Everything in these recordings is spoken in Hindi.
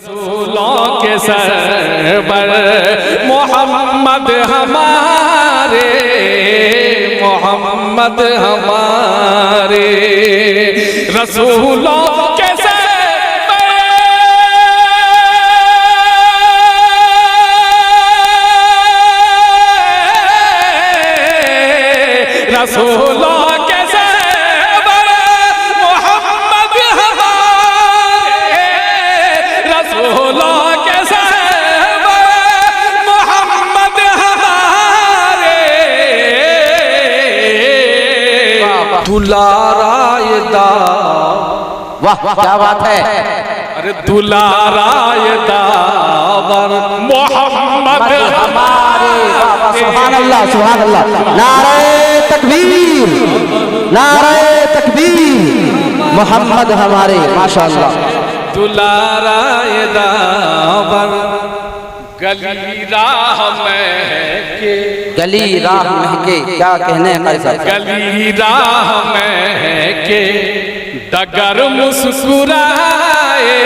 रसूलों के सरवर मोहम्मद हमारे, मोहम्मद हमारे रसूलों के सरवर, रसूलों दुलारायदा, वाह क्या बात है। अरे दुलारायदा मोहम्मद हमारे, सुभान अल्लाह सुभान अल्लाह। नारे तकबीर, नारे तकबीर। मोहम्मद हमारे, माशाअल्लाह। दुलारायदा गली राह महके, गली राह महके, क्या कहने हैं गली राह महके डगर मुस्कुराए,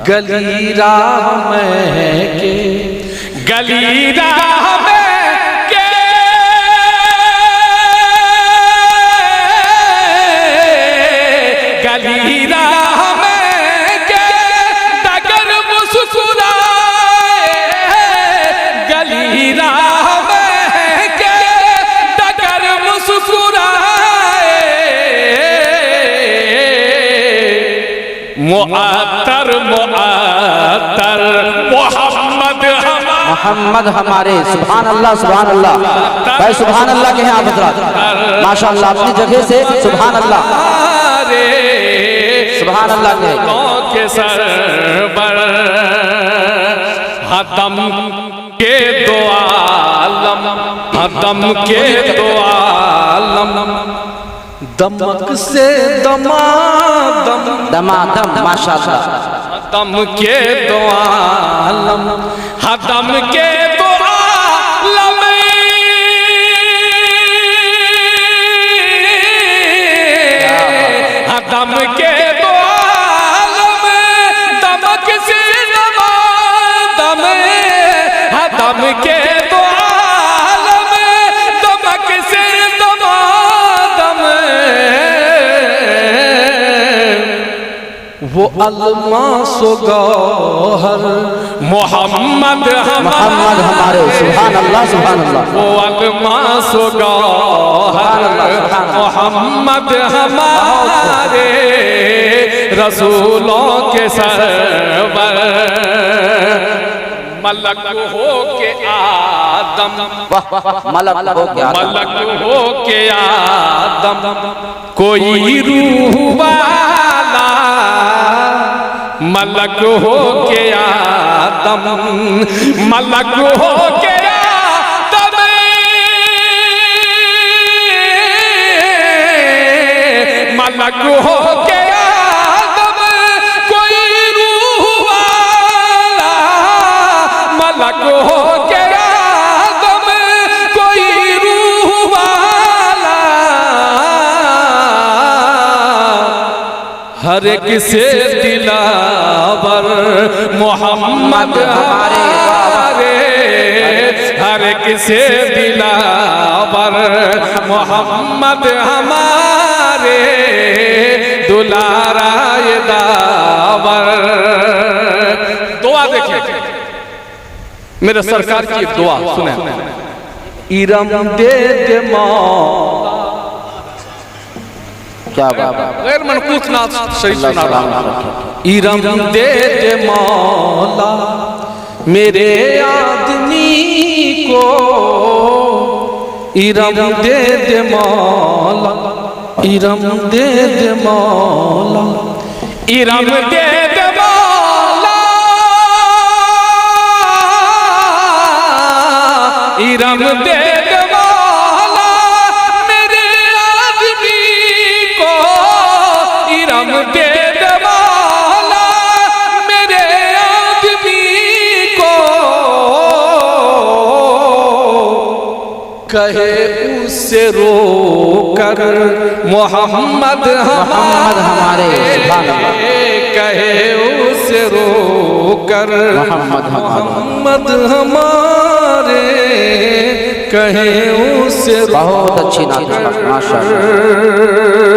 गली राह महके, गली राह महके गली राह महके डगर मुस्कुराए, गली राह महके डगर मुस्कुराए, मुअत्तर मुअत्तर मोहम्मद मोहम्मद हमारे। सुभान अल्लाह सुभान अल्लाह। भाई सुभान अल्लाह के हैं आप हज़रात, माशाअल्लाह अपनी जगह से सुभान अल्लाह सुभान अल्लाह के सरवर हदम के दो आलम, हदम के दो आलम दमक से दमादम, दमादम माशाअल्लाह। हदम के दो आलम, हदम के दो आलम हदम के दो आलम दमक से दमादम, हदम के दो आलम दमक से दमादम, वो अलमास गौहर मोहम्मद हमारे। सुभान अल्लाह सुभान अल्लाह। वो अलमास गौहर मोहम्मद हमारे रसूलों के सरवर, मलक हो के आदम, मलक हो के आदम, मलक हो के आदम कोई रूह वाला, मलक हो के आदम, मलक हो के आदम, मलक हो के आदम कोई रूह वाला, मलक हो के आदम कोई रूह वाला, हर एक से दिलावर मोहम्मद हमारे, हर एक से दिलावर मोहम्मद हमारे दुलारायदा। दुआ देखिए मेरे सरकार की एक दुआ सुने, इरम दे दे मौला, क्या बात। गैर मनकूस नाथ सही सुना रहा, इरम दे दे मौला मेरे आदमी को, इरम दे दे मौला, इरम दे दे मौला, इरम दे दे मौला, इरम दे दे मौला मेरे आदमी को, इरम दे दे मौला मेरे आदमी को, कहे उससे रो कर मोहम्मद हमारे, कहे उसे रो कर, मोहम्मद हमारे कहे उसे रो कर। बहुत अच्छी नात माशाअल्लाह।